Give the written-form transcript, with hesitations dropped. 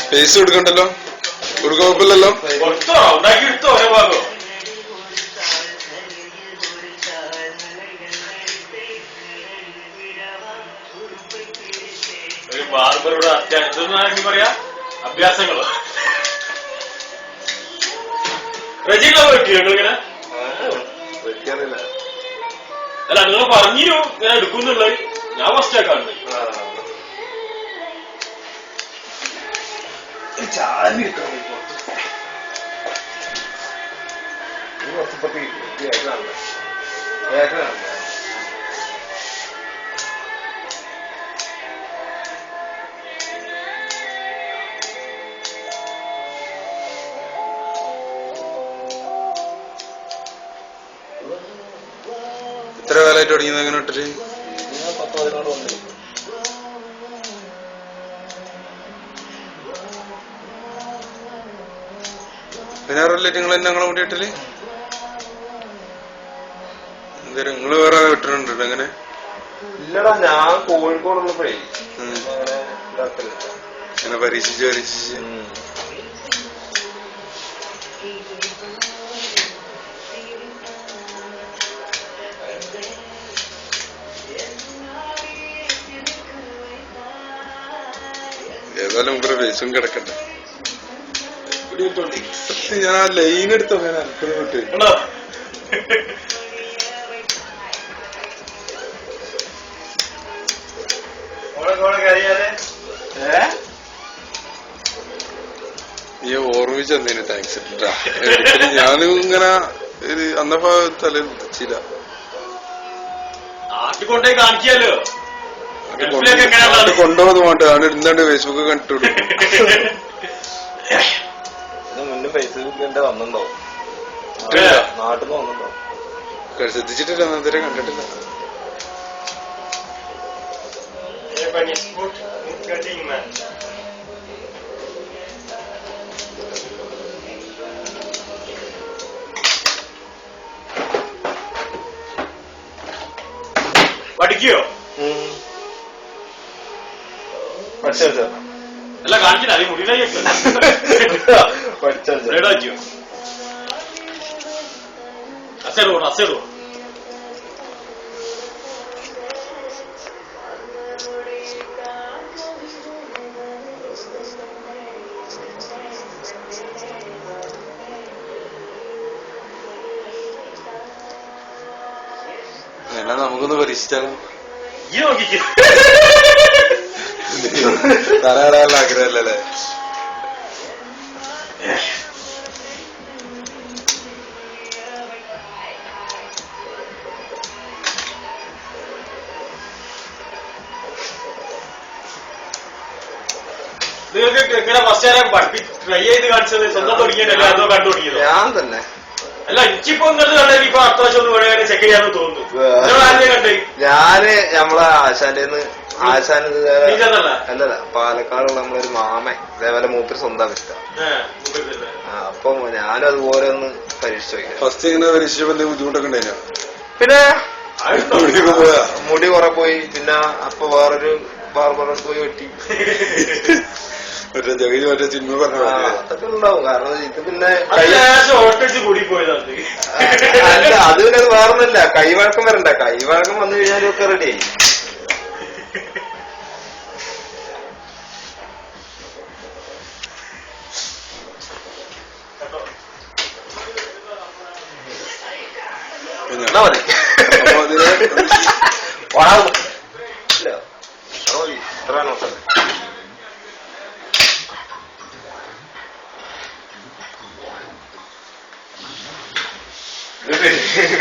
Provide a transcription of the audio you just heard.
Pace കൊടുക്കണ്ടല്ലോ, കുഴപ്പമില്ലല്ലോ. ഒരു ബാർബറുടെ അത്യാവശ്യം പറയാ അഭ്യാസങ്ങളോ റജികളെ പറ്റിയോ ഞങ്ങളിങ്ങനെ? അല്ല നിങ്ങൾ പറഞ്ഞിരുന്നു ഇങ്ങനെ എടുക്കുന്നുള്ളത്, ഞാൻ ഫസ്റ്റ് ആക്കാണ്ട്. എത്ര കാലമായിട്ട് തുടങ്ങിയത് അങ്ങനെ ഇട്ടിട്ട്? പതിനാറല്ലേ നിങ്ങൾ തന്നെ ഞങ്ങളെ കൂടി ഇട്ടല്? എന്തായാലും നിങ്ങള് വേറെ ഇട്ടിട്ടുണ്ട് അങ്ങനെ? ഇല്ലടാ, ഞാൻ കോഴിക്കോടുള്ളപ്പോഴേ അങ്ങനെ പരീക്ഷിച്ച് ഏതായാലും മുമ്പ് ഫേസും കിടക്കട്ടെ. ഞാൻ ആ ലൈൻ എടുത്തോ ഞാൻ അനക്കത് വിട്ട്. നീ ഓർമ്മിച്ചെന്നേന് താങ്ക്സ്. ഞാനും ഇങ്ങനെ അന്നപ്പോ തല വിളിച്ചില്ല. കാണിക്കാലോ കൊണ്ടുപോകുന്ന വേണ്ട, അവിടെ ഇരുന്നാണ്ട് ഫേസ്ബുക്ക് കണ്ടിട്ടു. മുന്നേ ഫേസ്ബുക്ക് വന്നിട്ടുണ്ടോ? നാട്ടിൽ നിന്ന് വന്നിട്ടുണ്ടോ? ശ്രദ്ധിച്ചിട്ടില്ല, അന്നേരം കണ്ടിട്ടില്ല. പഠിക്കോ? അല്ല കാണിക്കില്ല, അത് മുടിയിലേക്കോ അസേറോ അസേറോ. എന്നാ നമുക്കൊന്ന് പരീക്ഷിച്ചാലോ? ഈ നോക്കിക്കോ, തലയിടാനുള്ള ആഗ്രഹമല്ലേ? നിങ്ങൾക്ക് ഇങ്ങനെ ഫസ്റ്റ് ട്രൈ ചെയ്ത് കാണിച്ചത് സ്വന്തം തുടങ്ങിയതല്ലേ, അതോ കണ്ടു തുടങ്ങിയത്? ഞാൻ തന്നെ. അല്ല എനിക്കിപ്പോ ഇങ്ങനത്തെ കണ്ടാൽ ഇപ്പൊ അടുത്ത പ്രാവശ്യം ഒന്ന് വേണേ ചെക്ക് ചെയ്യാന്ന് തോന്നുന്നു. കണ്ടേ ഞാന് നമ്മളെ ആശാന്റെന്ന് അല്ലല്ല, പാലക്കാടുള്ള നമ്മളൊരു മാമൻ ഇതേപോലെ മൂപ്പര് സ്വന്തം വിറ്റ. അപ്പൊ ഞാനും അതുപോലെ ഒന്ന് പരീക്ഷിച്ചു നോക്കി. ഫസ്റ്റ് ഇങ്ങനെ പരീക്ഷിച്ചപ്പോ ബുദ്ധിമുട്ടൊക്കെ ഉണ്ടായില്ല? പിന്നെ മുടി കുറെ പോയി, പിന്നെ അപ്പൊ വേറൊരു ബാർബറോട് പോയി വെട്ടി. മറ്റേ സിനിമ പറഞ്ഞു അതൊക്കെ ഉണ്ടാവും. കാരണം ഇത് പിന്നെ കൂടിപ്പോയതാണ്. അല്ല, അത് പിന്നെ അത് വേറൊന്നുമില്ല, കൈവഴക്കം വരണ്ട. കൈവഴക്കം വന്നു കഴിഞ്ഞാലും ഒക്കെ റെഡിയായി. മതി.